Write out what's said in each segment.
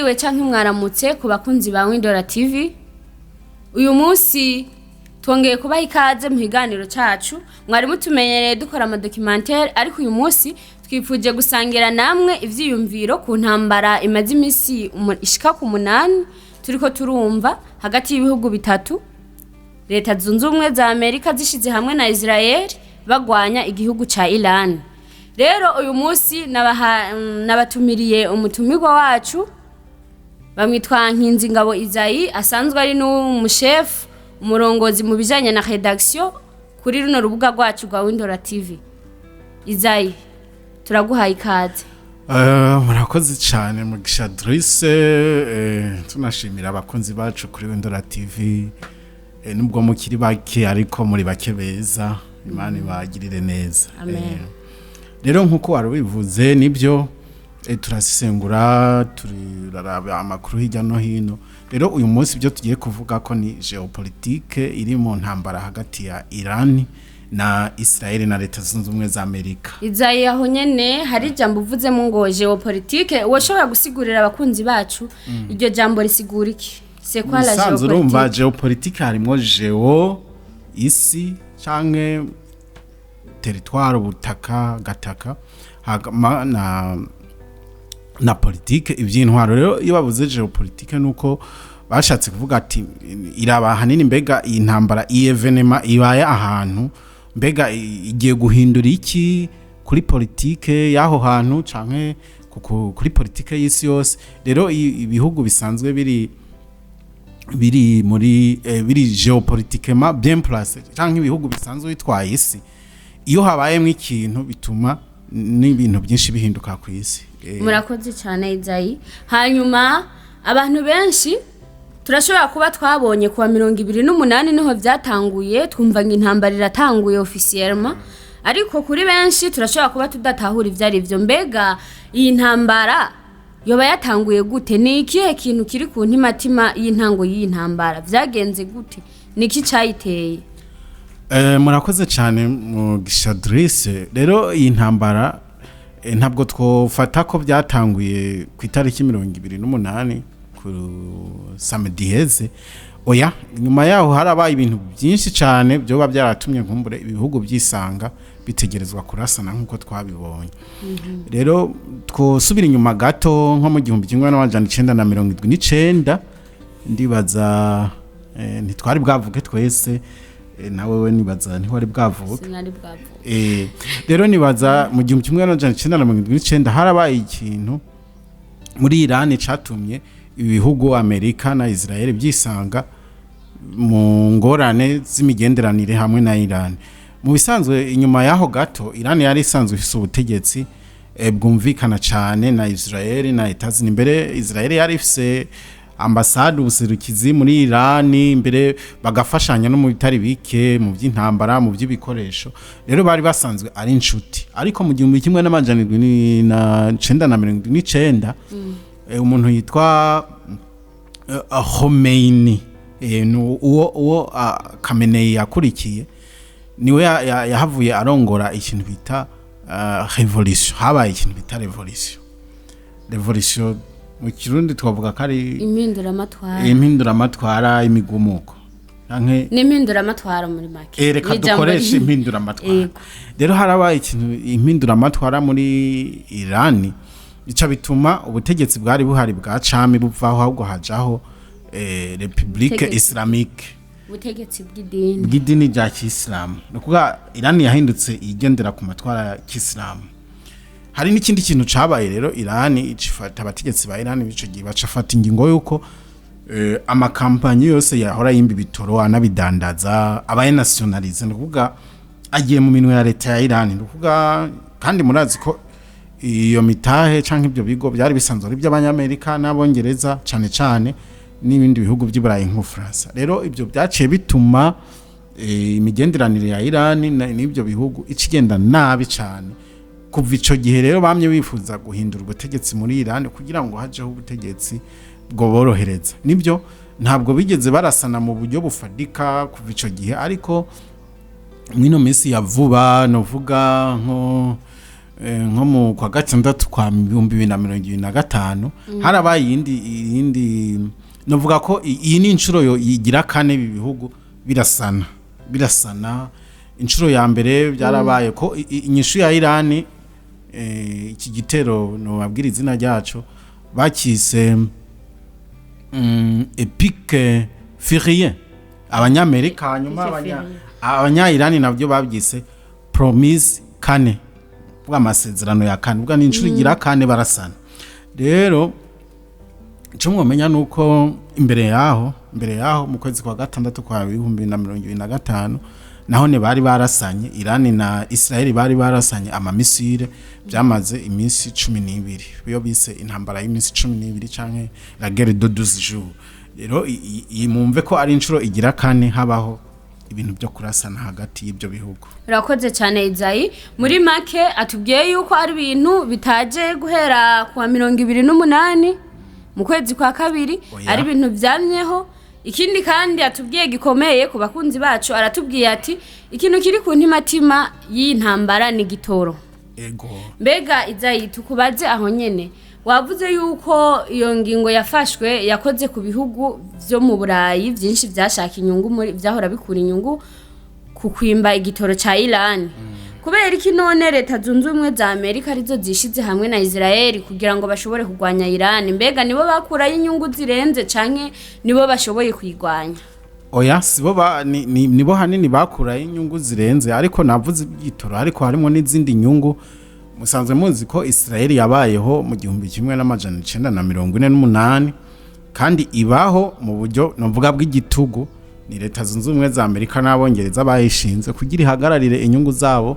mwiriwe canke mwaramutse ku bakunzi ba Windora TV. Uyu munsi twongeye kubaha ikaze mu kiganiro cacu. Mwari mutumenyereye dukora documentaire, ariko uyu munsi twifuje gusangira namwe ivyiyumviro ku ntambara imaze imisi ishika ku 8 turiko turumva hagati y'ibihugu bitatu. Leta zunze ubumwe za Amerika zishize hamwe na Israel bagwanya igihugu ca Iran. Rero uyu munsi nabatumiriye umutumirwa wacu bamwitwa NKINZINGABO Isaïe, asanzwe ari n'umuchef umurongozi mu bijanye na redaction kuri runo rubuga rwacu rwa Windora TV. Isaïe, turaguhaye ikaze. Murakoze cyane mugisha Adresse, tunashimira abakunzi bacu kuri Windora TV. Nubwo mukiri bake ariko muri bake beza, Imana ibagirire neza. Amen. Rero nkuko warubivuze nibyo, turasesengura turaraba amakuru hirya no hino. Rero uyu munsi byo tugiye kuvuga ko ni geopolitike iri mu ntambara hagati ya Iran na Israel na Leta zunze ubumwe za Amerika. Isaïe, aho nyene hari jambo uvuze mu ngo geopolitike, woshobora gusigurira abakunzi bacu iryo jambo risigura iki? C'est quoi la géopolitique? Urumva geopolitike harimo geo isi canke territoire ubutaka gataka hagama na politike ivy'intwaro. Rero iyo bavuze geopolitike nuko bashatse kuvuga ati iraba hanini mbega iyi ntambara evenema ibaye ahantu mbega igiye guhindura iki kuri politike yaho hantu canke kuri politike y'isi yose. Rero ibihugu bisanzwe biri muri biri geopolitikema bien placé canke ibihugu bisanzwe bitwaye isi, iyo habayemwe ikintu bituma n'ibintu byinshi bihinduka ku isi. Murakoze cyane Isaïe. Hanyuma abantu benshi turashobora kuba twabonye kuwa 2028 niho byatanguye, twumva ngo intambara iratanguye officiellement, ariko kuri benshi turashobora kuba tudatahura ivyari byo. Mbega iyi ntambara yoba yatanguye gute? Ni ikihe kintu kiri ku ntimatima y'intango y'iyi ntambara? Vyagenze gute? Niki cyayiteye? Murakoze cyane mu gishadresse. Rero iyi ntambara ntabwo twofata ko byatanguye ku itariki 28 ku samedi heze. Oya, nyuma yaho harabaye ibintu byinshi cyane byoba byaratumye nkumbure ibihugu byisanga bitegerezwa kurasana nkuko twabibonye. Rero twosubira inyuma gato nko mu 1979 ndibaza ntitwari bwavuge twese, nawe we nibaza ntiwari bwavuga. Sinari bwavuga. Rero nibaza mu 1979 harabaye ikintu muri Iran catumye ibihugu Amerika na Israel byisanga mu ngorane z'imigenderanire hamwe na Iran. Mu bisanzwe inyuma yaho gato Iran yari isanzwe ifise ubutegetsi bwumvikana cyane na Israel na etazini. Imbere Israel yari ifise ambasade ubuserukizi muri Iran, imbere bagafashanya no mu bitari bike mu by'intambara mu by'ibikoresho. Rero bari basanzwe ari inshuti, ariko mu 1979 umuntu yitwa KHAMENEI, uwo KHAMENEI yakurikiye niwe yahavuye arongora ikintu bita revolution. Habaye ikintu bita revolution mu Kirundi twavuga kari impinduramatwara imigumuko canke n'impinduramatwara muri make. Reka dukoreshe impinduramatwara. Rero harabaye ikintu impinduramatwara muri Iran, ica bituma ubutegetsi bwari buhari bwa cami buvaho ahubwo hajaho Republique Islamique, ubutegetsi bw'idini rya Islam. Nukuvuga Iran yahindutse igendera ku matwara ya Islam. Hari n'ikindi kintu cabaye rero, Iran icifata abategetsi ba Iran bico gihe bacafata ingingo yuko amakampanye yose yahora yimba bitoro anabidandaza abaye nationalize. Nukuvuga agiye mu minwe ya leta ya Iran. Nukuvuga kandi murazi ko iyo mitahe canke ibyo bigo byari bisanzwe ari by'abanyamerika n'abongereza cyane cyane n'ibindi bihugu by'Iburayi nko France. Rero ibyo byaciye bituma imigenderanire ya Iran n'ibyo bihugu ikigenda nabi cyane. Kuva ico gihe rero bamye bifuza guhindura ubutegetsi muri Iran kugira ngo hajeho ubutegetsi bwo borohereza. Nibyo ntabwo bigeze barasana mu buryo bufadika kuva ico gihe, ariko mwino minsi ya vuba novuga nko nko mu kwa gatandatu kwa 2025 harabaye iyindi novuga ko iyi ni inshuro yo yigira kane bihugu birasana inshuro ya mbere byarabaye ko inyishu ya Irani iki gitero no babwira izina ryacu bakise epique férié abanyamerika hanyuma abanya-Irani nabyo babyise promise kane bw'amasezerano ya kane bwa n'inshuro igira kane barasana rero cyo mwomenya nuko imbere yaho mu kwezi kwa gatandatu kwa 2025 naho ne bari barasanye Irani na Israel bari barasanye amamisire byamaze iminsi 12 biyo bise intambara y'iminsi 12 canke la guerre de 12 jours rero imumve ko ari inshuro igira kane habaho ibintu byo kurasana hagati y'ibyo bihugu. Urakoze cyane Isaïe muri make atubwiye yuko ari ibintu bitaje guhera kwa 28 mu kwezi kwa kabiri ari ibintu byamyeho. Ikindi kandi atubwiye gikomeye ku bakunzi bacu aratubwiye ati ikintu kiri ku ntimatima y'intambara ni gitoro. Ego. Mbega Isaïe tukubaze aho nyene wavuze yuko iyo ngingo yafashwe yakoze ku bihugu byo mu Burayi byinshi byashaka inyungu muri byahora bikura inyungu ku kwimba igitoro ca Iran. Kubera iki none leta zunze ubumwe za Amerika arizo zishize hamwe na Israel kugira ngo bashobore kugwanya Iran mbega nibo bakura inyungu zirenze canke nibo bashoboye kwigwanya? Oya sibo nibo hanini bakura inyungu zirenze ariko navuze igitoro ariko harimo n'izindi nyungu musanzwe muzi ko Israel yabayeho mu 1948 kandi ibaho mu buryo novuga bw'igitugu ni leta zunze ubumwe za Amerika n'abongereza bayishinze kugira ihagararire inyungu zabo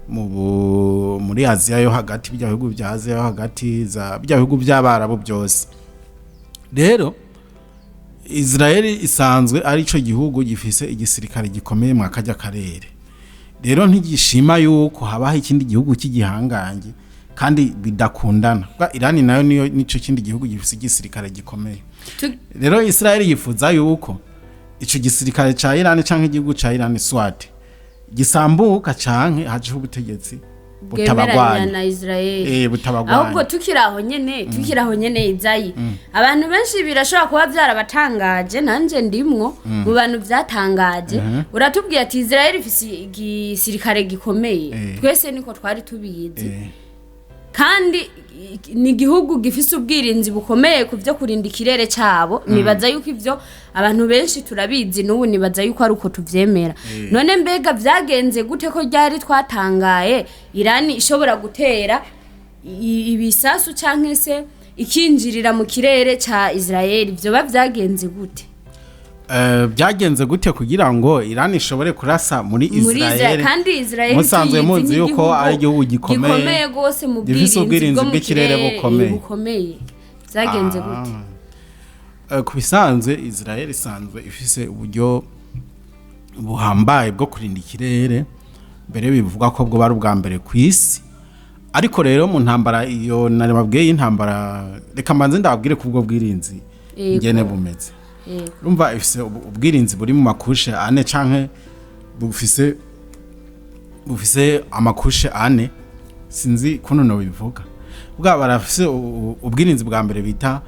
muri Aziya yo hagati bihugu bya Aziya yo hagati za bihugu by'Abarabu byose rero Israel isanzwe ari cyo gihugu gifise igisirikare gikomeye mu akajya karere rero ntigishima yuko habaho ikindi gihugu cy'igihangange kandi bidakundana bwa Irani nayo nico kindi gihugu gifise igisirikare gikomeye rero Israel yifuza yuko ico gisirikare ca Irani canke igihugu ca Irani swat gisambuka canke hajeho ubutegetsi butabagwanya na Israel butabagwanya ahubwo tukiraho nyene Isaïe abantu benshi birashobora kuba byarabatangaje nanje ndimwo mu bantu byatangaje uratubwiye ati Israel ifise igisirikare gikomeye twese niko twari tubizi kandi ni igihugu gifise ubwirinzi bukomeye ku byo kurinda ikirere cyabo nibaza yuko ivyo abantu benshi turabizi n'ubu nibaza yuko ari uko tuvyemera none mbega vyagenze gute ko ryari twatangaye Irani ishobora gutera ibisasu canke se ikinjirira mu kirere ca Israel ivyo bavyagenze gute? Byagenze gute kugira ngo Irani ishobore kurasa muri Israel kandi Israel musanzwe muzi yuko ari igihugu gikomeye gose mu bwirinzi bw'ikirere bukomeye byagenze gute? Kubisanzwe Israel isanzwe ifise uburyo buhambaye bwo kurinda ikirere mbere bivuga ko bwo bari ubwa mbere ku isi ariko rero mu ntambara iyo naribabwiye intambara reka mbanze ndababwire kubwo bwirinzi ngene bumeze rumva ifise ubwirinzi buri mu makushe ane canke bufise amakushe ane sinzi kuno no bivuga bwa barafise ubwirinzi bwa mbere bita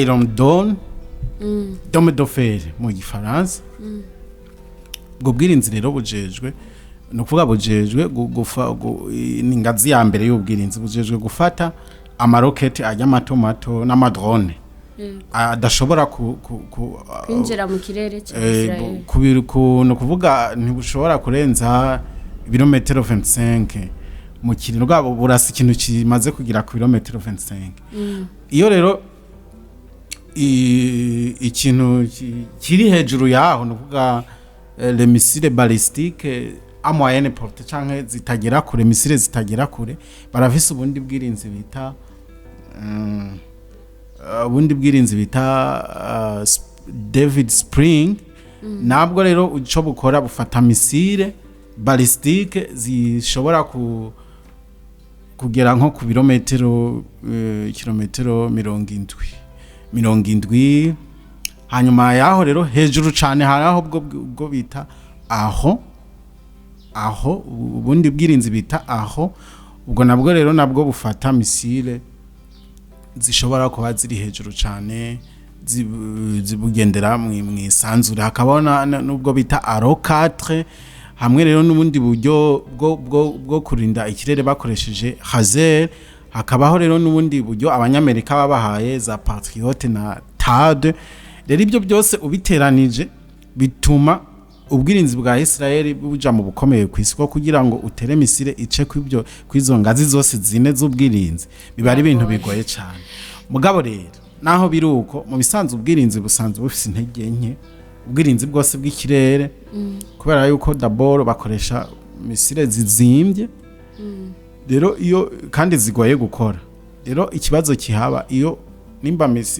Iron Dome Dome de Fer mu gifaransa ubwo bwirinzi rero bujejwe no kuvuga bujejwe n'ingazi ya mbere y'ubwirinzi bujejwe gufata amaroketi ajya mato n'amadrone adashobora kwinjira mu kirere cya Israel no kuvuga ntibushobora kurenza ibirometero 25 mu kiriro bwabo burasa ikintu kimaze kugira ku birometero 25 iyo rero ikintu kiri hejuru yaho no kuvuga les missiles balistiques à moyenne portée canke zitagera kure missiles zitagera kure barafise ubundi bwirinzi bita David Spring nabwo rero uco bukora bufata misile ballistique zishobora kugera nko ku kilometero 70 hanyuma yaho rero hejuru cane haraho bwo bita aho ubundi bwirinzi bita aho ubwo nabwo rero nabwo bufata misile zishobora kuba ziri hejuru cyane zibugendera mu isanzure hakabona nubwo bita aro 4 hamwe rero n'ubundi buryo bwo kurinda ikirere bakoresheje hazer hakabaho rero n'ubundi buryo abanyamerika babahaye za patriote na tad rero ibyo byose ubiteranije bituma ubwirinzi bwa Israeli buja mu bukomeye kw'isi ko kugira ngo utere misile ice kw'ibyo kwizo ngazi zose zine z'ubwirinzi biba ari ibintu bigoye cyane mugabo rero naho biruko mu bisanzwe ubwirinzi busanzwe bufise intege nke ubwirinzi bwose bw'ikirere kubera yuko daboro bakoresha misile zizimbye rero iyo kandi zigoye gukora rero ikibazo kihaba iyo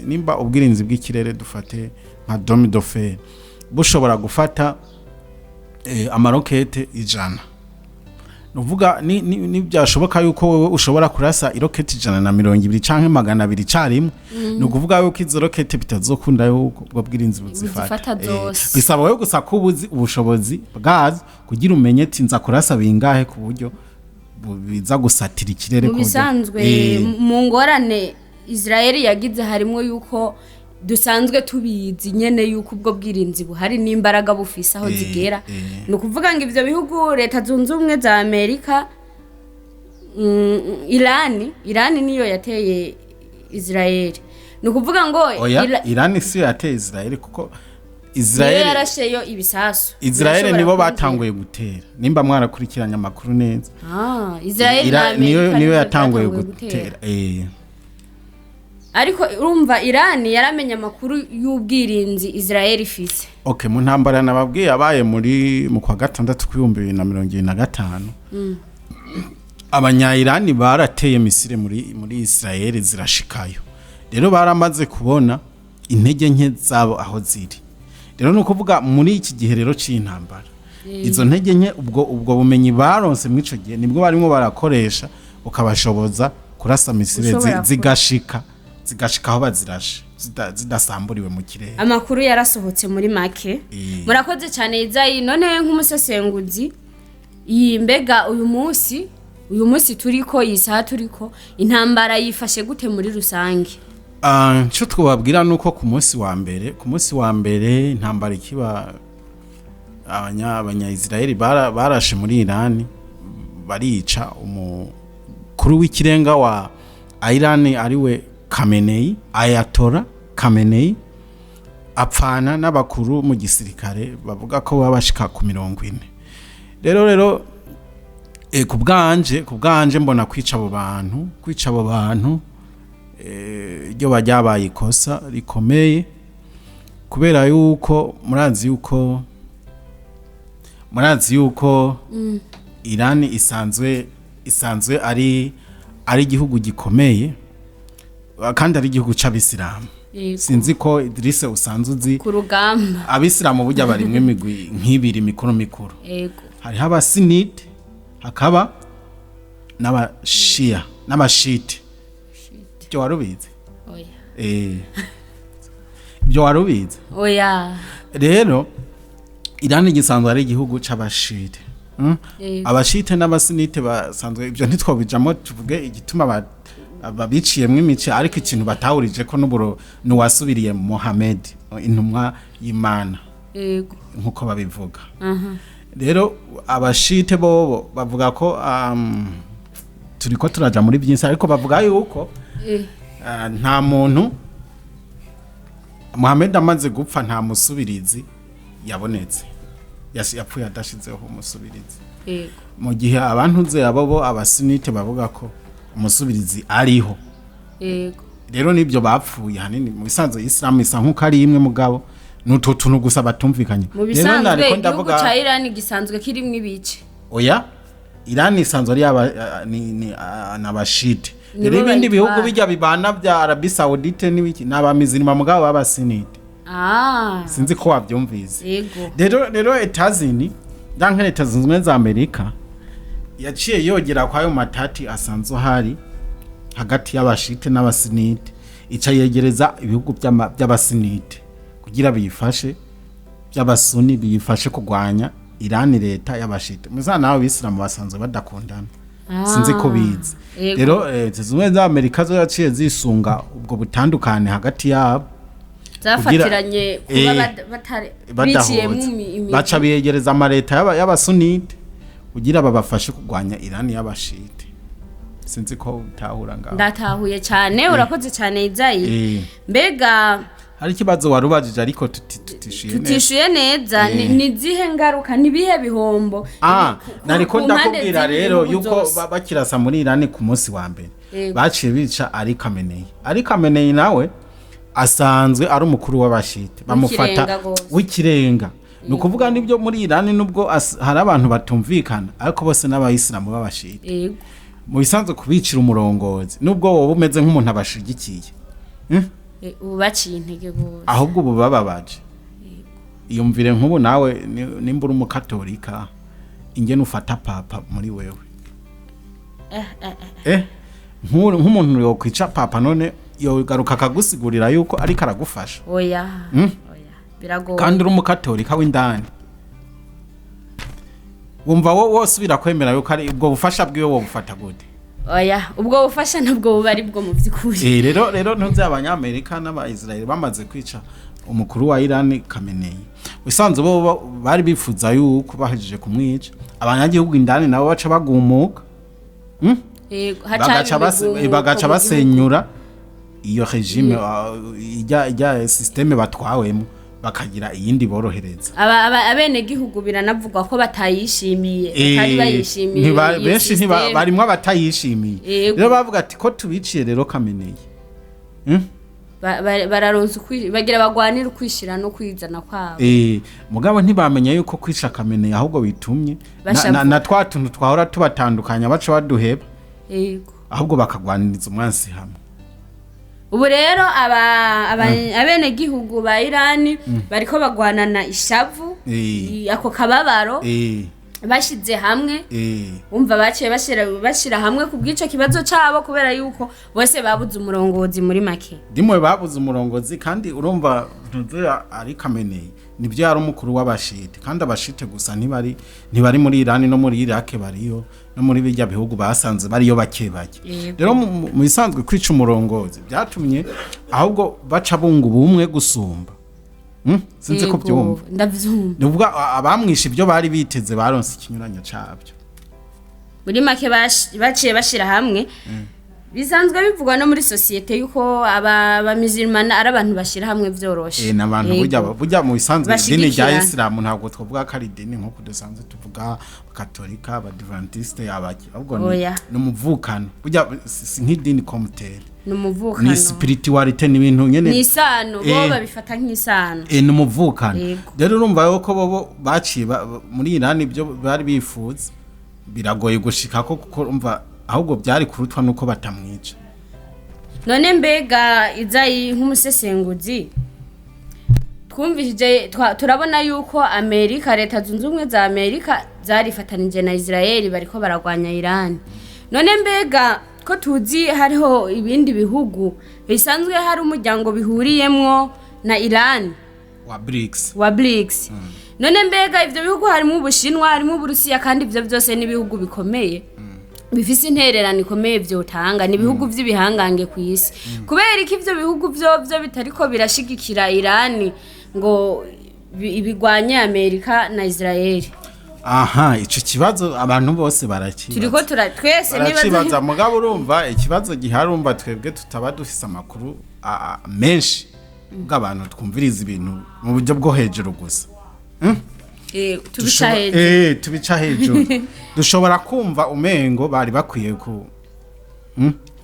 nimba ubwirinzi bw'ikirere dufate nka domi dofer bushobora gufata amarokete 100 nuvuga ni byashoboka yuko wewe ushobora kurasa irokete 120 canke 200 carimwe no kuvuga yuko izo rokete bitazokunda yuko ubwo bwirinzi buzifata bisaba wewe gusa kubuzi ubushobozi bwazo kugira umenye tinza kurasa bingahe ku buryo biza gusatira ikirere ko bisanzwe mu ngorane Israeli yagize harimo yuko dusanzwe tubizi nyene yuko ubwo bwirinzi buhari n'imbaraga bufise aho zigera no kuvuga ngo ivyo bihugu leta zunze ubumwe za Amerika Irani niyo yateye Israeli no kuvuga ngo Irani si yateye Israeli kuko Israeli yarasheyo ibisasu Israeli nibo batanguye gutera nimba mwarakurikiranya amakuru neza Israeli niyo yatanguye gutera ariko urumva Irani yaramenye amakuru y'ubwirinzi Israeli ifise okay mu ntambara nababwiye yabaye mu kwa gatandatu kw'ibihumbi 2025 abanya Irani barateye misile muri Israeli zirashikayo rero baramaze kubona intege nke zabo aho ziri rero no kuvuga muri iki gihe rero c'intambara izo ntege nke ubwo bumenyi baronse mwico gihe nibwo barimo barakoresha ukabashoboza kurasa misile zigashika aho bazirashe zidasamburiwe mu kirere amakuru yarasohotse muri make murakoze cyane Isaïe none nk'umusesenguzi yimbega uyu munsi turiko yisaha turiko intambara yifashe gute muri rusange cyo twababwira nuko ku munsi wa mbere intambara ikiba abanya Israeli barashe muri Iran barica umukuru w'ikirenga wa Iran ariwe KHAMENEI AYATOLLAH KHAMENEI apfana n'abakuru mu gisirikare bavuga ko babashika ku 40 rero kubwanje mbona kwica abo bantu ryo bajyabaye ikosa rikomeye kubera yuko murazi yuko Iran isanzwe ari igihugu gikomeye kandi ari igihugu c'abisilamu sinzi ko Idrisse usanzwe uzi ku rugamba abisilamu burya barimwe imigwi nk'ibiri mikuru yego hariho abasunite hakaba n'abashia n'abashite ibyo warubize ibyo warubize oya rero Iran gisanzwe ari igihugu c'abashite abashite n'abasunite basanzwe ibyo ntitwobijamo tuvuge igituma babiciyemwe imice ariko ikintu batahurije ko n'uburo nuwasubiriye Muhammad intumwa y'Imana yego nkuko babivuga rero abashite bobo bavuga ko turiko turaja muri byinshi ariko bavuga yuko nta muntu Muhammad amaze gupfa nta musubirizi yabonetse yapfuye adashizeho umusubirizi yego mu gihe abantu ze abo abasunite bavuga ko umusubirizi ariho yego rero nibyo bapfuye hanini mu bisanzwe Islam isa nkuko ari imwe mugabo n'utuntu gusa batumvikanye rero nariko ndavuga cha Iran gisanzwe kirimwe ibice oya Iran isanzwe ari n'abashite rero ibindi bihugu bijya bibana bya Arabie Saoudite n'ibiki n'abamizirima mugabo b'abasunite sinzi ko wabyumvise yego rero etazini danke leta zunze ubumwe za Amerika yaciye yogera kwa ayo matati asanzwe hari hagati y'abashite n'abasunite ica yegereza ibihugu by'abasunite kugira biyifashe by'abasuni biyifashe kugwanya Iran leta y'abashite muzana nawe bisilamu basanzwe badakundana sinzi ko bizi rero zimwe za Amerika zo yaciye zisunga ubwo butandukane hagati yabo zafatiranye kuba biciye mu baca biyegereza amareta y'abasunite kugira babafashe kurwanya Irani y'abashite sinzi ko utahura ngaho ndatahuye cyane urakoze cyane Isaïe mbega hari kibazo warubajije ariko tutishuye neza ni zihe ngaruka nibihe bihombo nariko ndakubwira rero yuko bakirasa muri Irani ku munsi wa mbere baciye bica ari KHAMENEI nawe asanzwe ari umukuru w'abashite bamufata w'ikirenga nukuvuga nibyo muri Irani nubwo hari abantu batumvikana ariko bose n'abayisilamu b'abashite mu bisanzwe kubicira umurongozi nubwo wowe umeze nk'umuntu abashigikiye ubaciye intege gose ahubwo ubu bababaje iyumvire nk'ubu nawe nimba uri umukatolika ingene ufata papa muri wewe nk'umuntu yo kwica papa none yo garuka akagusigurira yuko ari karagufasha oya biragoye kandi uri umukatolika w'indani wumva wose birakwemera yuko ari ubwo bufasha bwiwe wo bufata gute oya ubwo bufasha nabwo bubari bwo mu by'ukuri rero ntuzi abanyamerika n'abaisraeli bamaze kwica umukuru wa Irani KHAMENEI bisanzwe bo bari bifuza yuko bahejije kumwica abanyagihugu indani nabo baca bagumuka bagaca basenyura iyo regime ijya systeme batwawemo bakagira iyindi borohereza abene gihugu biranavugwa ko batayishimiye batari bayishimiye benshi barimwe batayishimiye rero bavuga ati ko tubiciye rero KHAMENEI bararonse bagira bagwanira ukwishira no kwizana kwabo mugabo ntibamenye yuko kwisha KHAMENEI ahubwo bitumye na twatuntu twahora tubatandukanya baca baduheba ahubwo bakagwaniriza umwansi hamwe ubu rero abene gihugu ba Irani bariko bagwanana ishavu ako kababaro bashize hamwe umva baciye bashira hamwe kubwico kibazo cabo kubera yuko bose babuze umurongozi muri make dimwe babuze umurongozi kandi urumva ntuzuya ari KHAMENEI nibyo yari umukuru w'abashite kandi abashite gusa ntibari muri Irani no muri Iraq bariyo no muri bijya bihugu basanze bariyo bake rero mu bisanzwe kwica umurongozi byatumye ahubwo baca bunga ubumwe gusumba sinzi ko byumva ndavyumva nuvuga abamwisha ibyo bari biteze baronse ikinyuranyo cabyo muri make baciye bashira hamwe bisanzwe bivugwa no muri societe yuko abamizirmana ari abantu bashira hamwe vyoroshe n'abantu burya mu bisanzwe idini rya Islam ntabwo twovuga ko ari idini nko kudasanzwe tuvuga katolika abadventiste yabaki ahubwo no muvukano burya si nk'idini komuteri numuvukano ni spirituality n'ibintu nyene ni isano bo babifata nk'isano numuvukano rero urumva yuko bo baciye muri Irani byo bari bifuza biragoye gushika ko kuko umva ahubwo byari kurutwa nuko batamwica none mbega Isaïe nk'umusesenguzi twumvije turabona yuko Amerika leta zunze ubumwe za Amerika zarifatanije na Israel bariko baragwanya Irani none mbega ko tuzi hariho ibindi bihugu bisanzwe hari umuryango bihuriyemwo na Irani wa BRICS none mbega ivyo bihugu harimo Ubushinwa harimo Uburusiya kandi ivyo byose ni bihugu bikomeye bifise intererano ikomeye vyotanga ni bihugu vy'ibihangange ku isi kubera iki ivyo bihugu byo bitariko birashigikira Irani ngo ibigwanye Amerika na Israel ico kibazo abantu bose barakibaza turiko twese nibaza mugabo urumva ikibazo giharumva twebwe tutaba dufise amakuru menshi bw'abantu twumviriza ibintu mu buryo bwo hejuru gusa tubica hejuru dushobora kumva umengo bari bakwiye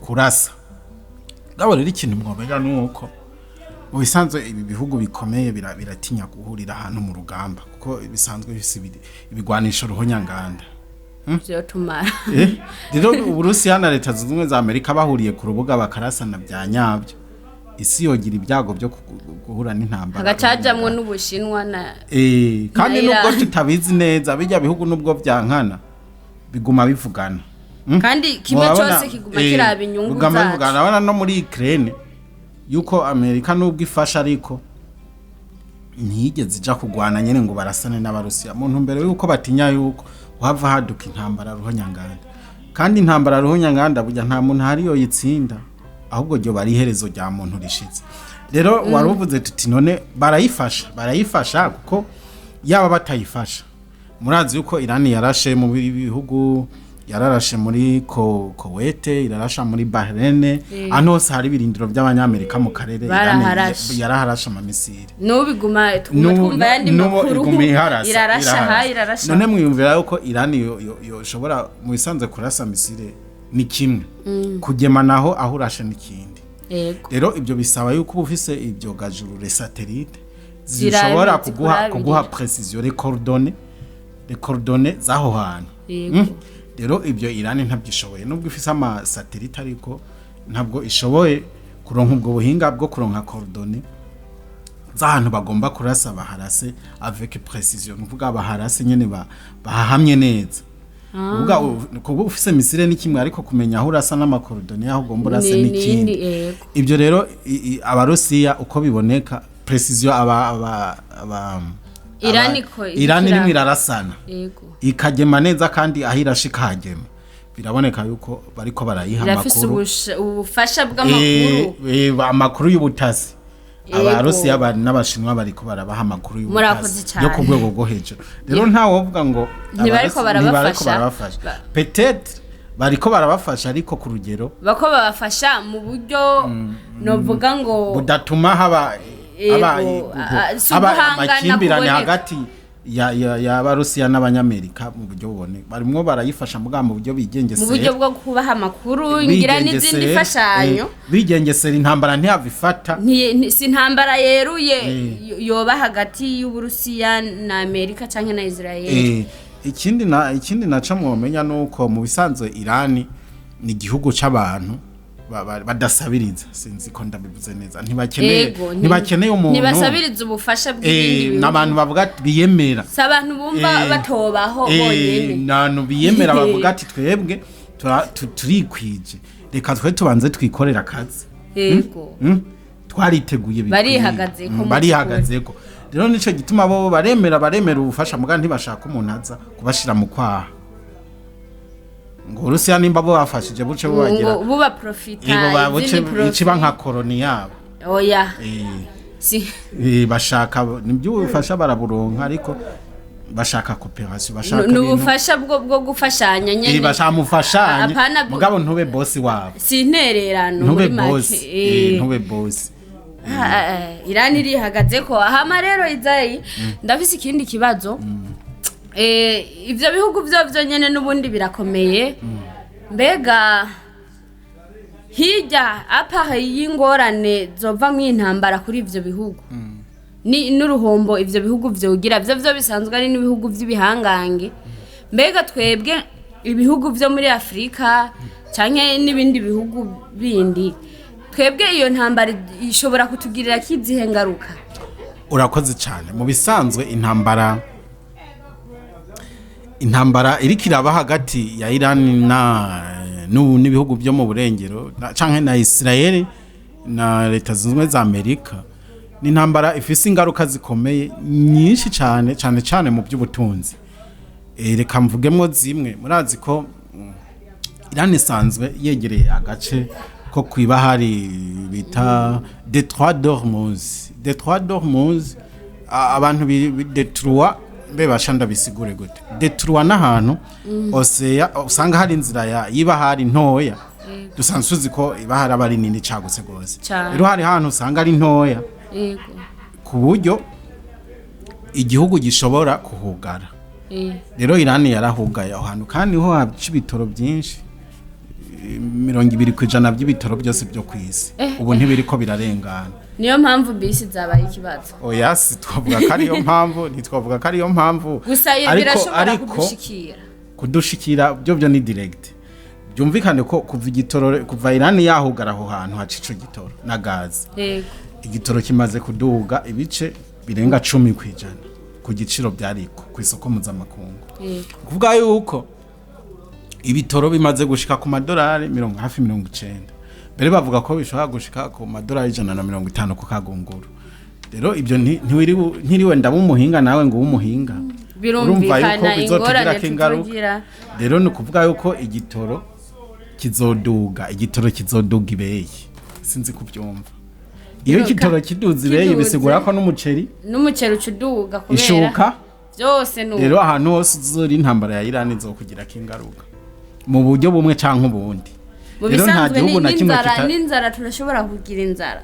kurasa gabo rero ikintu mwomenya nuko mu bisanzwe ibi bihugu bikomeye biratinya guhurira ahantu mu rugamba kuko bisanzwe bifise ibigwanisho ruhonyanganda byo tumara rero Uburusiya na leta zunze ubumwe za Amerika bahuriye ku rubuga bakarasana bya nyabyo isi yogira ibyago byo guhura n'intambara hagacajamwe n'Ubushinwa na kandi nubwo tutabizi neza bijya bihugu nubwo byankana biguma bivugana kandi kimwe cyose kiguma kiraba inyungu zacu abana no muri Ukraine yuko Amerika nubwo ifasha ariko ntiyigeze ija kugwana nyene ngo barasane n'Abarusiya muntu mbere yuko batinya yuko wava haduka intambara ruhonyanganda kandi intambara ruhunya nganda burya nta muntu hariyo yitsinda ahubwo ryo bari iherezo rya muntu rishize rero waruvuze tuti none barayifasha kuko yaba batayifasha murazi yuko Irani yarashe mu bihugu yararashe muri Kuwait irarasha muri Bahrain anose hari birindiro by'abanyamerika mu karere yaraharasha amamisiri nubiguma twumva yandi makuru irarasha none mwiyumvira yuko Irani yoshobora mu bisanzwe kurasa misiri ni kimwe kugema naho ahurashe n'ikindi rero ibyo bisaba yuko ufise ibyo gajuru les satellites zishobora kuguha precision les coordonnées zaho hantu rero ibyo Irani ntabyishoboye nubwo ifise ama satellite ariko ntabwo ishoboye kuronka ubwo buhinga bwo kuronka coordonnées z'ahantu bagomba kurasa baharase avec précision uvuga baharase nyene bahamye neza uvuga kuba ufise misire ni kimwe ariko kumenya aho urasa n'amakorodoni aho ugomba urase n'ikindi ibyo rero abarusiya uko biboneka precision Irani rimwe irarasana ikagema neza kandi ahirashika hagema biraboneka yuko bariko barayiha amakuru ubufasha bw'amakuru amakuru y'ubutasi abarusiya n'abashinwa bariko barabaha amakuru y'ubutasi yo ku rwego rwo hejuru rero nta wovuga ngo ntibariko barabafasha peut-être bariko barabafasha ariko ku rugero bako babafasha mu buryo novuga ngo budatuma haba makimbirane hagati ya Barusiya n'abanyamerika mu buryo bubone barimwo barayifasha mu buryo bigengesera mu buryo bwo kubaha amakuru ngira n'izindi fashanyo bigengesera intambara ntiyavifata si intambara yeruye yoba hagati y'Uburusiya na Amerika canke na Israel ikindi naca mwomenya nuko mu bisanzwe Irani ni igihugu c'abantu badasabiriza sinzi ko ndabivuze neza ntibakeneye umuntu ntibasabiriza ubufasha bw'ibindi n'abantu bavuga ati biyemera sabantu bumva batobaho bonyene nanu biyemera bavuga ati twebwe turikwije reka twe tubanze twikorera akazi twariteguye barihagazeko rero nico gituma bo baremera ubufasha muga ntibashaka umuntu aza kubashira mu kwaha ngo Urusiya nimba bo bafashije buce bubagira buba profita ikiba nka koloni yabo oya bashaka nibyo ubufasha baraburonka ariko bashaka cooperation bashaka n'ubufasha bwo gufashanya nyene bashamufashanye mugabo ntube boss wabo si intererano ntube boss Irani rihagaze ko ahama rero Isaïe ndafise ikindi kibazo ivyo bihugu byo nyene n'ubundi birakomeye mbega hirya apa y'ingorane zova mu intambara kuri ivyo bihugu ni n'uruhombo ivyo bihugu vyogira byo bisanzwe ari n'ibihugu vy'ibihangange mbega twebwe ibihugu vyo muri Afrika canke n'ibindi bihugu bindi twebwe iyo ntambara ishobora kutugirira kizihe ngaruka urakoze cyane mu bisanzwe intambara iriko iraba hagati ya Irani n'ibihugu byo mu burengero canke na Israel na leta zunze za Amerika ni intambara ifise ingaruka zikomeye nyinshi cyane mu by'ubutunzi reka mvugemwo zimwe murazi ko Irani isanzwe yegereye agace ko kwibahari bita Détroit d'Ormuz abantu Détroit bebashanda bisigure gute Détroit n'ahantu usanga hari inzira y'ibahari ntoya dusanzwe uzi ko ibahari abari nini cagutse gose rero hari hantu usanga ari ntoya ku buryo igihugu gishobora kuhugara rero Irani yarahugaye aho hantu kandi ho habica ibitoro byinshi 20% by'ibitoro byose byo kwisi ubu ntibiriko birarengana niyo mpamvu bisi zabaye ikibazo oya si twavuga ko ariyo mpamvu ntitwavuga ko ariyo mpamvu gusa iyo birashobora kudushikira byo ni direct byumvikane ko kuva Irani yahugara aho hantu haca ico gitoro na gaz igitoro kimaze kuduga ibice birenga 10% ku giciro byariko ku isoko mpuzamakungu kuvuga yuko ibitoro bimaze gushika ku madolari hafi 90 bere bavuga ko bishobora gushika ku madolari 150 ku kagunguru rero ibyo ntiriwe ndaba umuhinga nawe ngo umuhinga birumvikana ingorane tugira rero ni ukuvuga yuko igitoro kizoduga ibeye sinzi kubyumva iyo igitoro kiduza ibeye bisigura ko n'umuceri ucuduga kubera ishuka byose nuko rero ahantu hose uzuri intambara ya Iran izokugira kingaruka mu buryo bumwe canke ubundi rero nta gihugu na kimwe n'inzara turashobora kugira inzara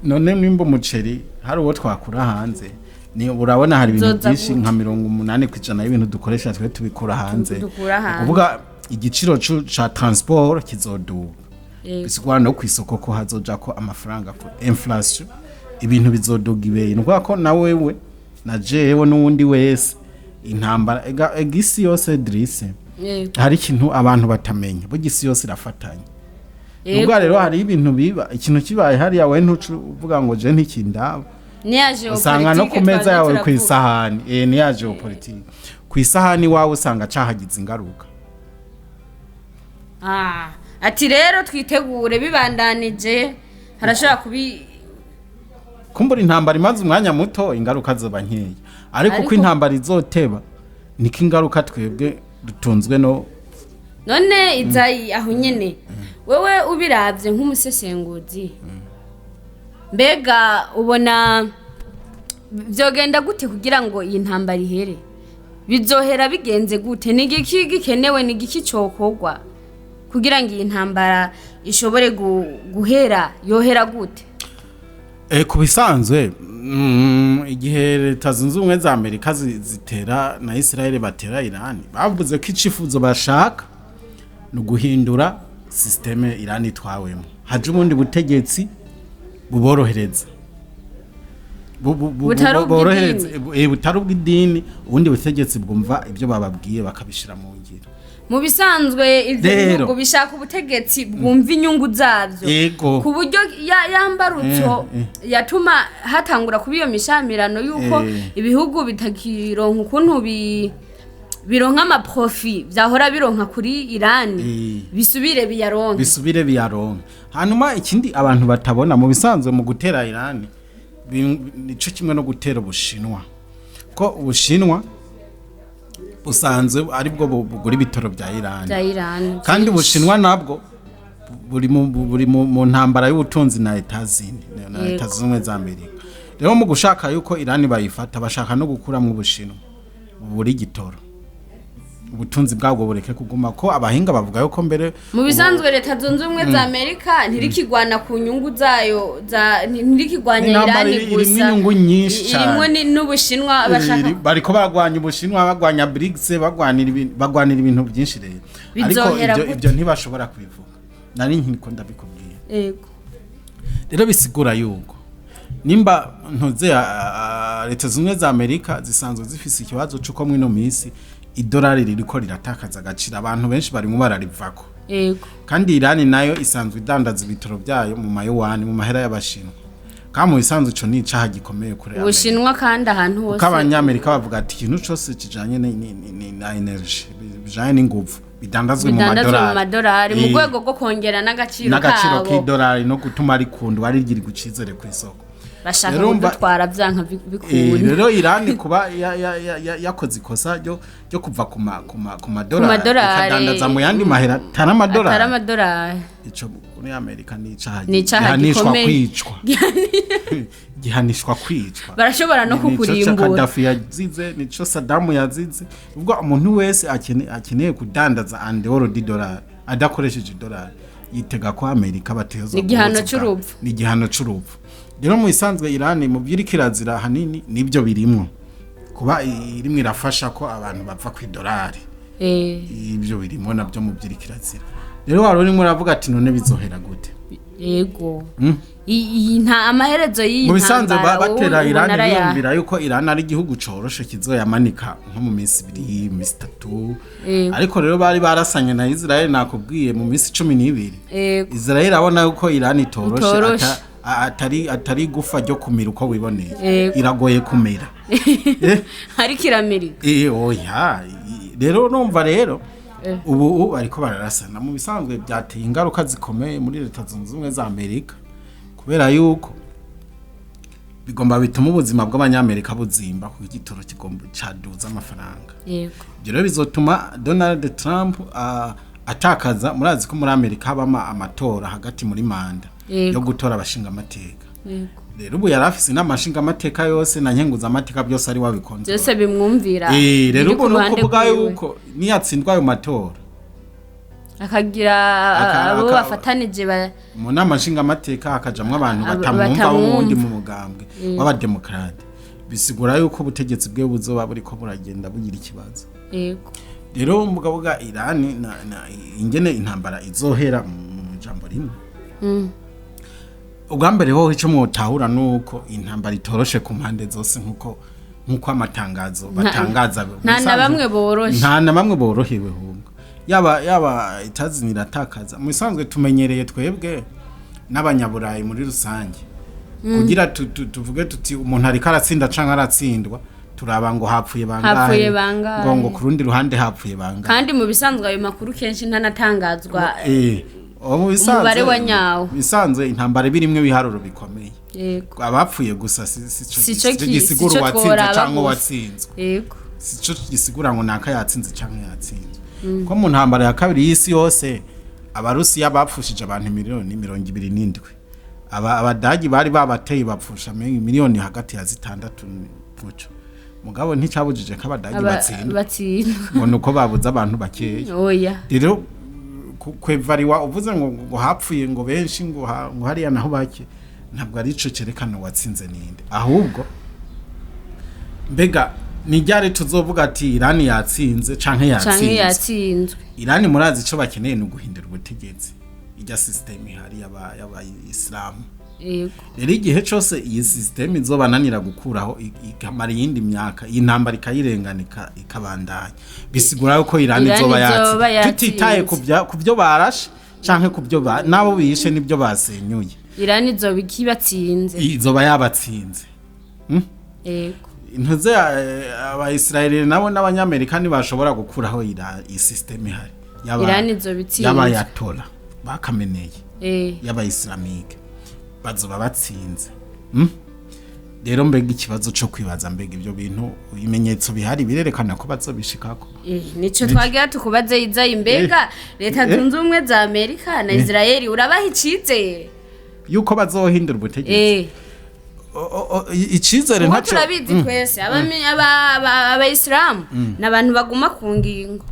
none nimba umuceri hari uwo twakura hanze ni urabona hari ibintu byinshi nka 80% y'ibintu dukoresha twe tubikura hanze kuvuga igiciro ca transport kizoduga bisigura no kwisoko ko hazoja ko amafaranga ko inflation ibintu bizoduga ibeye nuko ko na wewe na jewe n'uwundi wese intambara egisi yose Drise hari ikintu abantu batamenya bugisi yose irafatanya ubwo rero hari ibintu biba ikintu kibaye hari yawe ntuvuga ngo je ntikindaba usanga no ku meza yawe ku isahani ni ya geopolitike ku isahani wawe usanga cahagize ingaruka ati rero twitegure bibandanije harashobora kumbura intambara imaze umwanya muto ingaruka zoba nkeya ariko uko intambara izoteba niko ingaruka twebwe dutunzwe none Isaïe aho nyene wewe ubiravye nk'umusesenguzi mbega ubona vyogenda gute kugira ngo iyi ntambara ihere bizohera bigenze gute nigiki gikenewe nigiki cokorwa kugira ngo iyi ntambara ishobore guhera yohera gute ku bisanzwe igihe leta zunze ubumwe za Amerika zitera na Israel batera Iran bavuze ko icifuzo bashaka no guhindura systeme Iran itwawemo haje ubundi butegetsi buborohereza butari ubw'idini ubundi butegetsi bwumva ibyo bababwiye bakabishira mu ngiro mu bisanzwe ivyo bihugu bishaka ubutegetsi bwumva inyungu zavyo ku buryo yambarutso yatuma hatangura kuba iyo mishamirano yuko ibihugu bitakironka ukuntu bironka amaprofi vyahora bironka kuri Iran bisubire biyaronka hanyuma ikindi abantu batabona mu bisanzwe mu gutera Iran nico kimwe no gutera Ubushinwa ko Ubushinwa usanzwe aribwo bugura ibitoro bya Iran kandi Ubushinwa nabwo buri mu ntambara y'ubutunzi na Leta zimwe za Amerika rero mu gushaka yuko Iran bayifata bashaka no gukuramwe Ubushinwa buri gitoro ubutunzi bwabwo bureke kuguma ko abahinga bavuga yuko mbere mu bisanzwe Leta zunze ubumwe za Amerika ntirikigwana ku nyungu zayo ntirikigwanya Iran gusa inyungu nyinshi cyane irimwe n'Ubushinwa bashaka bariko bagwanya Ubushinwa bagwanya BRICS bagwanira ibintu byinshi rero ariko ibyo ntibashobora kubivuga nari nkiko ndabikubwiye rero bisigura yuko nimba ntoze Leta zunze ubumwe za Amerika zisanzwe zifise ikibazo cyuko mwino misi idolari ririko riratakaza agaciro abantu benshi bari mu bararivako kandi Iran nayo isanzwe idandaza ibitoro byayo mu mayuwani mu mahera y'Abashinwa kandi mu bisanzwe ico ni icaha gikomeye kuri Ubushinwa kandi ahantu hose uko Abanyamerika bavuga ati ikintu cose kijanye na energy bijanye n'inguvu bidandazwe mu madolari mu rwego rwo kongera n'agaciro k'idolari no gutuma rikundwa rigiri gucizere ku isoko bashaka kudutwara byanka bikunda rero Iran kuba yakoze ikosa ryo kuva ku madolari ikadandaza mu yandi mahera taramadolari ico muri Amerika ni icaha gihanishwa kwicwa barashobora no kukurimbura Gaddafi yazize nico Saddam yazize ubwo umuntu wese akeneye kudandaza andoro $1 adakoresheje $1 yitega ko Amerika batezo ni igihano c'urupfu rero mu isanzwe Iran mu byirikirazira hanini nibyo birimwo kuba irimwe irafasha ko abantu bapfa ku $1 ibyo birimo nabyo mu byirikirazira rero wari urimo uravuga ati none bizohera gute nta amaherezo y'iyi mu bisanzwe batera Iran biyumvira yuko Iran ari igihugu coroshe kizoyamanika nko mu minsi 2 minsi 3 ariko rero bari barasanye na Israel nakubwiye mu minsi 12 Israel abona yuko Iran itoroshe atari gufa ryo kumira uko wiboneye iragoye kumira hari kiramirika oya rero numva rero ubu ariko bararasana mu bisanzwe byateye ingaruka zikomeye muri Leta zunze ubumwe za Amerika kubera yuko bigomba bituma ubuzima bw'abanyamerika buzimba ku gitoro kigomba caduza amafaranga yego rero bizotuma Donald Trump atakaza murazi ko muri Amerika habama amatora hagati muri manda yo gutora abashinga amateka yego rero ubu yarafise n'amashinga amateka yose na nkenguza amateka byose ari wabikonze byose bimwumvira rero ubu nuko bwa yuko niyatsindwa ayo matora akagira abo bafatanije mu namashinga amateka hakajamwe abantu batamwumva wundi mu mugambwe w'abademokrate bisigura yuko ubutegetsi bwe buzoba buriko buragenda bugira ikibazo yego rero umugabo bwa Iran ingene intambara izohera mu jambo rimwe ugambere ho ico mutahura nuko intambara itoroshe ku mpande zose nkuko amatangazo batangaza nta na bamwe borohewe hunga yaba itazinira atakaza mu bisanzwe tumenyereye twebwe n'abanyaburayi muri rusange kugira tuvuge tuti umuntu ariko aratsinda canke aratsindwa turaba ngo hapfuye bangahe ngo ku rundi ruhande hapfuye bangahe kandi mu bisanzwe ayo makuru kenshi ntanatangazwa umubare wa nyawo bisanzwe intambara birimwe biharuro bikomeye yego abapfuye gusa sico gisigura watsinze canke watsinzwe yego sico gisigura ngo naka yatsinze canke yatsinze ko mu ntambara ya kabiri y'isi yose abarusiya bapfushije abantu miliyoni 27 abadagi bari babateye bapfusha miliyoni hagati ya 6 puco mugabo nticabujije ko abadagi batsinda ngo nuko babuza abantu bakeye oya rero kwevariwa uvuze ngo hapfuye ngo benshi ngo hariya naho bake ntabwo ari ico cerekana watsinze ninde ahubwo mbega nijyare tuzovuga ati Iran yatsinze canke yatsinzwe Iran murazi ico bakeneye no guhindura ubutegetsi ijya system ihari yaba Islam yego rero igihe cyose iyi system izobananira gukuraho ikamara yindi myaka intambara ikayirenganika ikabandanya bisigura yuko Iran izoba yatsinze tutitaye kubyo barashe canke kubyo nabo bishe nibyo basenyuye Iran izoba ikibatsinze izoba yabatsinze yego intuze abaisraeli nabo n'abanyamerika ntibashobora gukuraho iyi system ihari Iran izobitsinze y'abayatollah bakameneye y'abayislamike bazoba batsinze rero mbega ikibazo cyo kwibaza mbega ibyo bintu ibimenyetso bihari birerekana ko bazobishikako nico twagira tukubaze Isaïe mbega leta zunze ubumwe za Amerika na Israeli urabahicize yuko bazohindura ubutegetsi icizere ntacyo turabizi twese abayisilamu n'abantu baguma ku ngingo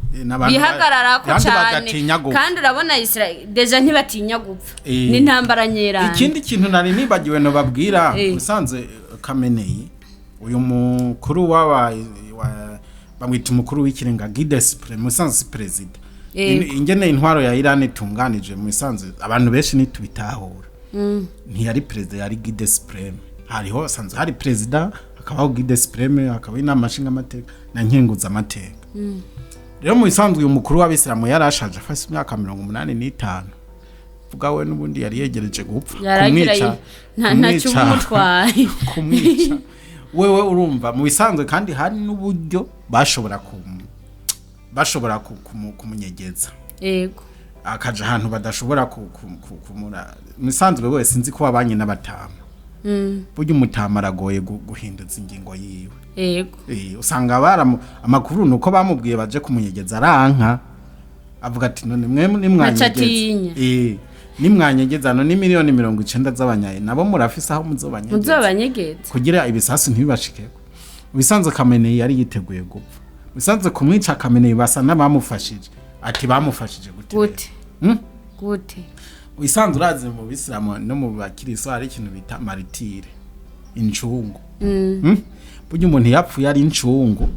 bihagarara ko cyane kandi urabona Israel deja ntibatinya gupfa ni ntambara nyerana ikindi kintu nari nibagiwe no babwira musanze KHAMENEI uyu mukuru bamwita umukuru w'ikirenga guide supreme musanze president ingene intwaro ya Iran itunganije musanze abantu benshi nitubitahura ntiyari president yari guide supreme hariho sanzwe hari president akabaho guide supreme akaba inama nshinga amateka na nkenguza amateka rero mu bisanzwe uyu mukuru w'abisilamu yarashaje afite imyaka 85 vuga we n'ubundi yari yegereje gupfa kumwica nta cyumutwaye kumwica wewe urumva mu bisanzwe kandi hari n'uburyo bashobora kumunyegeza yego akaja ahantu badashobora kumura mu bisanzwe wese sinzi ko abanye n'abatama buryo umutama aragoye guhinduza ingingo yiwe yego usanga amakuru nuko bamubwiye baje kumunyegeza aranka avuga ati none mwe nimwanyegeza nimwanyegeza no ni miliyoni 90 z'abanyaye nabo murafise aho muzobanyegeza kugira ibisasu ntibibashikeko bisanzwe KHAMENEI yari yiteguye gupfa bisanzwe kumwica KHAMENEI basa n'abamufashije ati bamufashije gute wisanzwe urazi mu bisilamu no mu bakiriso hari ikintu bita maritire incungu buryo umuntu yapfuye ari incungu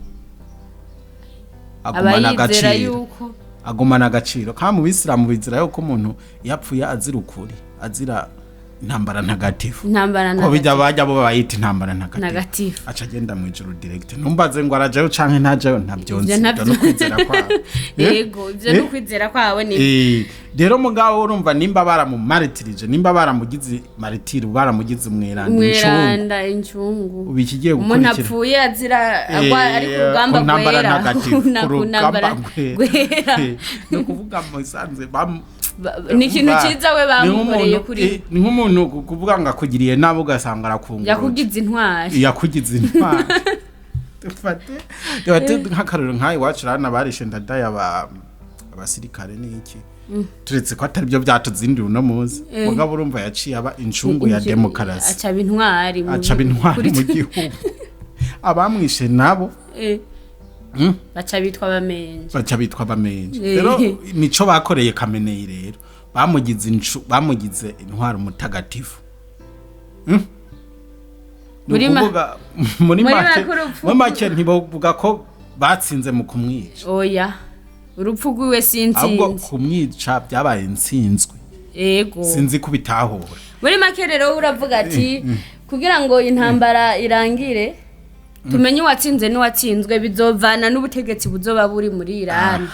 agumana agaciro kandi mu bisilamu bizira yuko umuntu yapfuye azira ukuri azira intambara ntagatifu ko bijya bajya bo bayita intambara ntagatifu aca agenda mu ijuru direct numbaze ngo arajayo canke ntajayo ntabyonzi no kwizera kwawe yego ivyo no kwizera kwawe ni rero mugabo urumva nimba baramumartirije nimba baramugize maritiru baramugize umweranda incungu ubikigiye gukurikira umuntu apfuye azira ari ku rugamba gwera ku rugamba gwera no kuvuga mu sanze ni ikintu ciza we bamukoreye kuri ni nk'umuntu kuvuga ngo akugiriye nabo ugasanga arakungura yakugize intwari dufate nk'akarero nk'ayi wacu rana barishe ndadaya abasirikare n'iki turetse ko atari byo byatuzindiye uno muzi mugabo urumva yaciye aba incungu ya demokarasi acaba intwari mu gihugu abamwishe nabo baca bitwa bamenje rero nico bakoreye KHAMENEI rero bamugize intwaro mutagatifu muri make ntibavuga ko batsinze mu kumwica oya urupfu rwiwe sinzinze ahubwo kumwica byabaye intsinzwe yego sinzi kubitahura muri make rero uravuga ati kugira ngo intambara irangire tumenye uwatsinze n'uwatsinzwe bizovana n'ubutegetsi buzoba buri muri Iran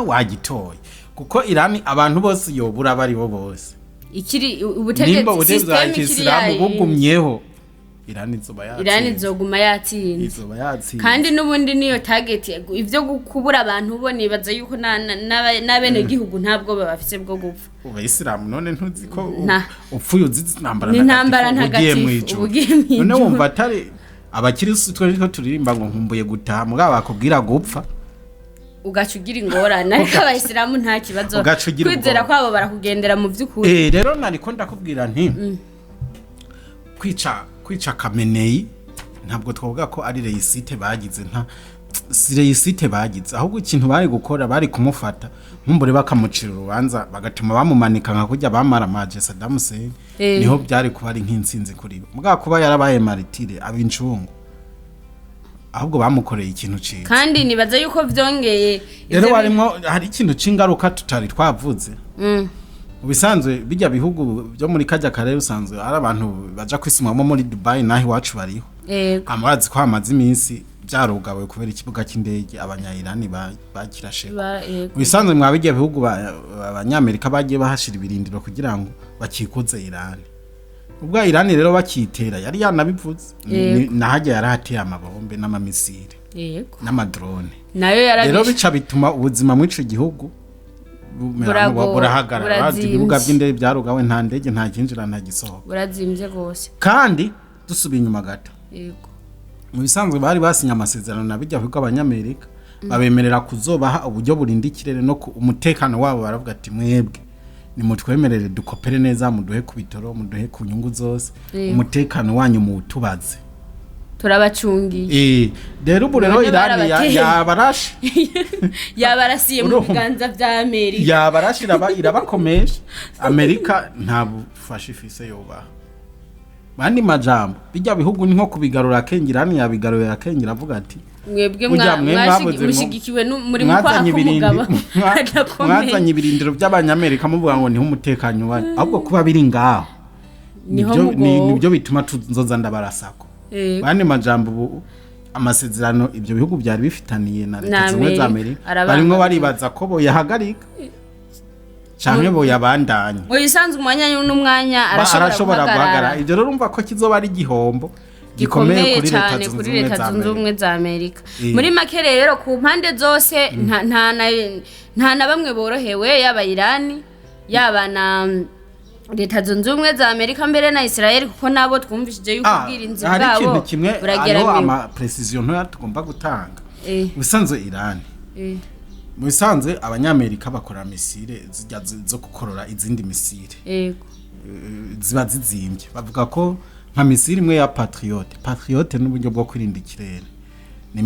wagitoye kuko Iran abantu bose yobura bari bo bose ikiri ubutegetsi system ikiri bugumyeho Iran izoguma yatsinze kandi nubundi niyo target ivyo gukubura abantu bo nibaza yuko nabene gihugu ntabwo babafise bwo gupfa Abayisilamu none ntuzi ko upfuye uzizi intambara ntagatifu none wumva atari abakirisi twari turirimba ngo nkumbuye gutaha mugabo bakubwira gupfa ugacugira ingorane ariko abayisilamu nta kibazo kwizera kwabo barakugendera mu vy'ukuri rero nariko ndakubwira nti kwica KHAMENEI ntabwo twavuga ko ari reisite bagize si reisite bagize ahubwo ikintu bari gukora bari kumufata nkumbure bakamucira urubanza bagatuma bamumanika nka kujya bamara maje Saddam Hussein niho byari kuba ari nk'intsinzi kuri bo mugabo kuba yarabaye martire abincungu ahubwo bamukoreye ikintu ciza kandi nibaza yuko vyongeye rero hari ikintu cingaruka tutari twavuze ubisanzwe bijya bihugu byo muri kajya karere usanzwe ari abantu baja kwisimamo muri Dubai nahi wacu bariho amazi ko amazi iminsi byarugawe kubera ikibuga cy'indege abanyayirani bakirashe ubisanzwe mwabijya bihugu abanyamerika bagiye bahashira ibirindiro kugira ngo bakikuze Iran ubwo Iran rero bakitera yari yanabivuze nahajya yarahateye amabombe n'amamisire n'amadrone nayo rero bica bituma ubuzima mw'ico gihugu burahagarara ibibuga by'indege byarugawe nta ndege nta kinjira nta gisohoka burazimvye gose kandi dusubiye inyuma gato yego mu bisanzwe bari basinya amasezerano nabijya bihugu abanyamerika babemerera kuzobaha uburyo burinda ikirere no umutekano wabo baravuga ati mwebwe nimutwemerere dukopere neza muduhe ku bitoro muduhe ku nyungu zose umutekano wanyu mu tubaze turabacungiye rero ubu rero Iran yabarasiye mu biganza vya Amerika yabarashira irabakomesha Amerika nta bufasha ifise yoba bandi majambo bijya bihugu ni nko kubigarura kengira Iran yabigarura kengira avuga ati mwebwe mwashigikiwe muri mukwaha kumugaba mwazanye ibirindiro by'abanyamerika muvuga ngo niho umutekano wari ahubwo kuba biri ngaho nibyo bituma tuzoza ndabarasako bandi majambo amasezerano ibyo bihugu byari bifitaniye na leta zimwe za Amerika barimo baribaza ko bo yahagarika canke bo yabandanye uyisanzwe umwanya n'umwanya arashobora guhagarara ibyo rero urumva ko kizoba ari gihombo gikomeye kuri leta zunze ubumwe za Amerika muri make rero ku mpande zose nta na bamwe borohewe yaba Iran yaba na leta zunze ubumwe za Amerika mbere na Israel kuko nabo twumvishije yuko ubwirinzi bwabo buragera ama precision nto tugomba gutanga bisanzwe Iran mu bisanzwe abanyamerika bakora misile zijya zo gukorora izindi misile ziba zizimbye bavuga ko nka misile imwe ya patriote n'uburyo bwo kwirinda ikirere ni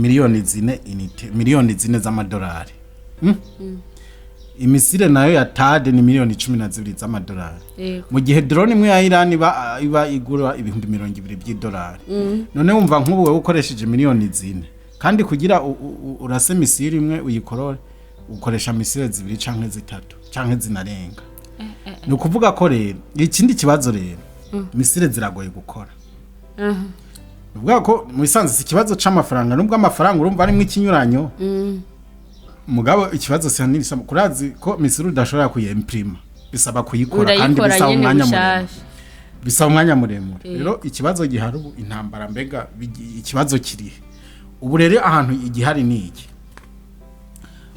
miliyoni zine z'amadolari imisile nayo ya TAD ni miliyoni 12 z'amadolari mu gihe drone imwe ya Iran iba igura ibihumbi 200 by'idolari none wumva nk'ubu we ukoresheje miliyoni zine kandi kugira urase misile imwe uyikorore ukoresha misile zibiri canke zitatu canke zinarenga no kuvuga ko rero ikindi kibazo rero misile ziragoye gukora uvuga ko mu bisanzwe si kibazo c'amafaranga nubwo amafaranga urumva ari mu ikinyuranyo mugabo ikibazo cyanirisa kurazi ko misile udashobora kuyimprima bisaba kuyikora kandi bisaba umwanya muremure rero ikibazo gihari ubu intambara mbega ikibazo kiri ubu rero ahantu igihari ni iki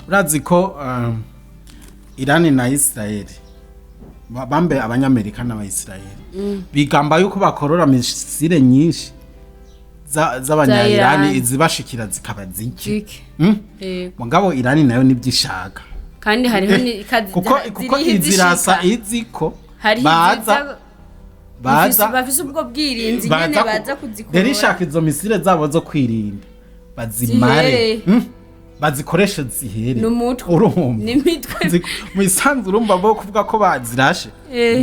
urazi ko Iran na Israel bambe abanyamerika n'abayisirayeli bigamba yuko bakorora misile nyinshi z'abanyayirani izibashikira zikaba ziki mugabo Irani nayo nibyishaka kandi hariho kuko izirasa iziko baza bafise ubwo bwirinzi nyene baza kuzikorora rero ishaka izo misile zabo zo kwirinda bazimare bazikoresha zihere n'imitwe mu isanzu urumva bo kuvuga ko bazirashe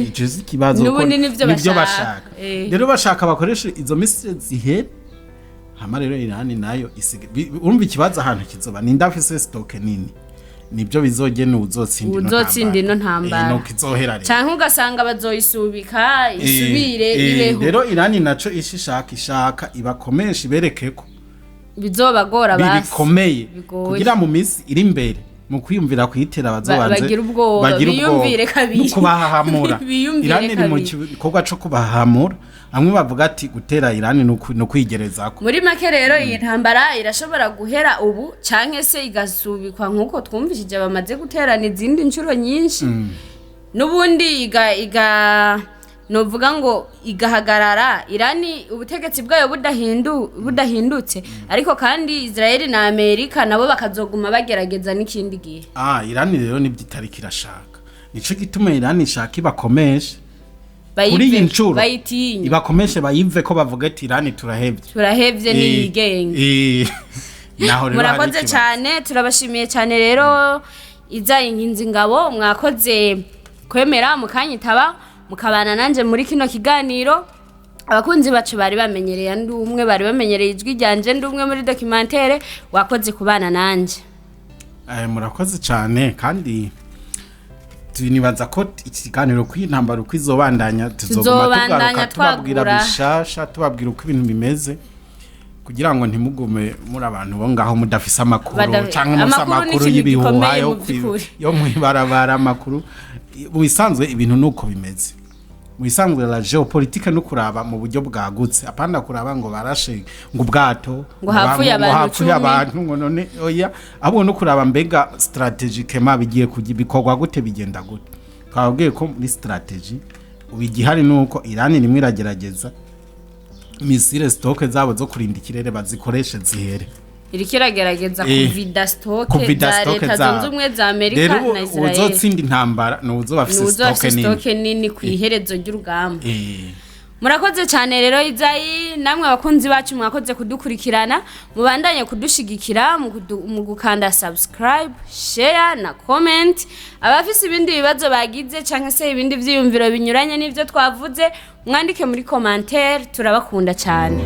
ico zikibazo ko nivyo bashaka rero bashaka bakoresha izo misile zihere hama rero Irani nayo urumva ikibazo ahantu kizoba ninda afise stock nini nibyo bizogena uzotsinda ino ntambara no kizohera rero canke ugasanga bazoyisubika isubire ibeho rero Irani naco ishaka ibakomesha iberekeko bizobagora basi bikomeye kugira mu misi iri imbere mu kwiyumvira kwitera bazobanze bagira ubwoba biyumvire kabiri kubahamura Irani ni mu gikorwa cyo kubahamura amwe bavuga ati gutera Irani no kwigerezako muri make rero iyi ntambara irashobora guhera ubu canke se igasubikwa nkuko twumvishije bamaze guterana izindi ncuro nyinshi nubundi novuga ngo igahagarara Irani ubutegetsi bwayo budahindutse ariko kandi Israeli na Amerika nabo bakazoguma bagerageza n'ikindi gihe Irani rero nibyo itariki irashaka nico gituma Irani ishaka ibakomeshe kuri iyi ncuro bayitinye ibakomeshe bayive ko bavuga ati Irani turahevye n'iyigenge naho rero murakoze cyane turabashimiye cyane rero Isaïe NKINZINGABO mwakoze kwemera mukanyitaba mukabana nanje muri kino kiganiro abakunzi bacu bari bamenyereye ndumwe bari bamenyereye ijwi ryanje ndumwe muri documentaire wakoze kubana nanje murakoze cyane kandi tunibaza ko ikiganiro kw'intambara kwizobandanya tuzoguma tubabwira bishasha tubabwira uko ibintu bimeze kugira ngo ntimugume muri abantu bo ngaho mudafise amakuru canke amakuru y'ibihuha yo mwibarabara amakuru bisanzwe ibintu nuko bimeze mwisanzwe la geopolitique no kuraba mu buryo bwagutse apanda kuraba ngo barashe ngo ubwato ngo hapfuye abantu ngo none oya abo no kuraba mbega strategically bigiye kugibikorwa gute bigenda gute twabwiye ko muri strategy ubigihari nuko Irani nimwe iragerageza misile stock zabo zo kurinda ikirere bazikoreshe zihere irikiragerageza kuvida stock za leta zunze ubumwe za Amerika na Israel uzotsinda intambara no uzobafise stock nini kwiherezo ry'urugamba murakoze cyane rero Isaïe namwe abakunzi bacu mwakoze kudukurikirana mubandanye kudushigikira mu gukanda subscribe share na comment abafise ibindi bibazo bagize canke se ibindi vyiyumviro binyuranye n'ivyo twavuze mwandike muri commentaire turabakunda cyane